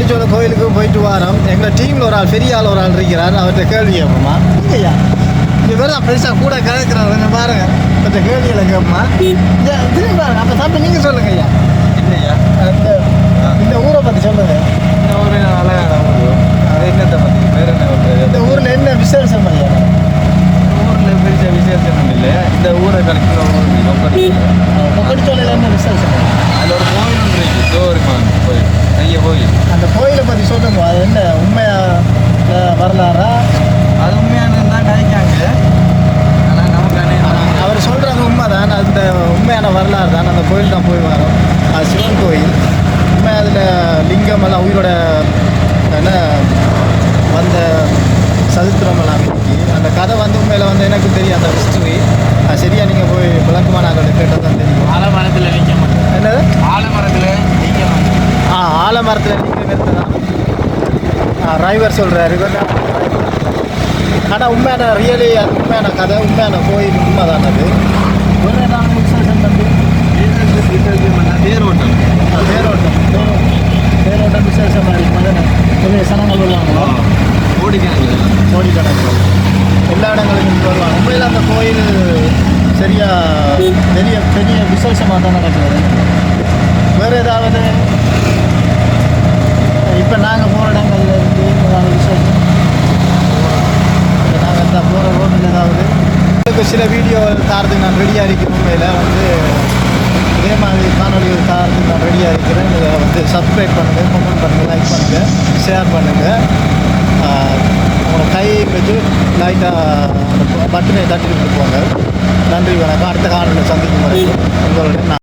சொல்ல கோயிலுக்கு போயிட்டு வரோம். எங்கள் டீமில் ஒரு ஆள் பெரிய ஆள் ஒரு ஆள் இருக்கிறார். அவர்கிட்ட கேள்வி கேட்போமா? இல்லையா இங்கே பேர் தான் பெருசாக கூட கதைக்கிறார். கொஞ்சம் பாருங்க, கொஞ்சம் கேள்விகளை கேட்போமா? திரும்பி பாருங்க. அப்போ தம்பி நீங்கள் சொல்லுங்க ஐயா. இல்லையா இந்த ஊரை பற்றி சொல்லுங்க. இந்த ஊர் அழகான ஊர். அது என்னத்தை பற்றி வேறு என்ன இந்த ஊரில் என்ன விசேஷம் ஐயா? ஊரில் பெரிய விசேஷம் இல்லை. இந்த ஊரை கழிக்கிற கொக்கடிச்சோலையில் என்ன விசேஷம்? அதில் ஒரு கோவில் ஒன்று இருக்குது. ஜோருமான் கோயில், பெரிய கோயில். அந்த கோயிலை பற்றி சொல்லுங்க. அது என்ன உண்மையாக வரலாறா? அது உண்மையானது தான் கழிக்காங்க. ஆனால் நமக்கு அவர் சொல்கிறது உண்மை தான். அந்த உண்மையான வரலாறு தான். அந்த கோயில் தான் போய் வரோம். அது சிவன் கோயில். உண்மை அதில் லிங்கம் எல்லாம் உயிரோட என்ன வந்த சரித்திரம் எல்லாம் இருக்கு. அந்த கதை வந்து உண்மையில் வந்து எனக்கு தெரியும் அந்த ஹிஸ்ட்ரி. சரியாக நீங்கள் போய் விளக்குமானாக்களை கேட்டால் தான் தெரியும். ஆலமரத்தில் லிங்கம் என்னது? ஆலமரத்தில் லிங்கம். ஆலமரத்தில் லிங்கம் இருந்ததான் டிரைவர் சொல்கிறார். ஆனால் உண்மையான ரியலி அது உண்மையான கதை, உண்மையான கோயில் உண்மை தான். அது ஒரு நாள் விசேஷம் தம்பி. தேரோட்டம் தேரோட்டம் தேரோட்டம் விசேஷமாக இருக்கும். நிறைய சனங்கள் வருவாங்களோ, கோடிக்கணக்கில் எல்லா இடங்களுக்கும் வருவாங்க. உண்மையில் அந்த கோயில் சரியாக பெரிய பெரிய விசேஷமாக தான் நடக்கிறது. வேறு ஏதாவது இப்போ நாங்கள் போகிற இடங்கள்ல இருந்து ஏதாவது விசேஷம் நாங்கள் இந்த போகிற ரோட்டில் ஏதாவது உங்களுக்கு சில வீடியோ தாரத்துக்கு நான் ரெடியாக இருக்கிறேன். உண்மையில் வந்து இதே மாதிரி காணொலி ஒரு தாரத்துக்கு நான் ரெடியாக இருக்கிறேன். இதை வந்து சப்ஸ்கிரைப் பண்ணுங்கள், கமெண்ட் பண்ணுங்கள், லைக் பண்ணுங்கள், ஷேர் பண்ணுங்கள். உங்களோட கை வச்சு லைட்டாக அந்த பட்டனை தட்டிட்டு போங்க. நன்றி, வணக்கம். அடுத்த காணொலியில் சந்திக்கும் வரைக்கும் உங்களுடைய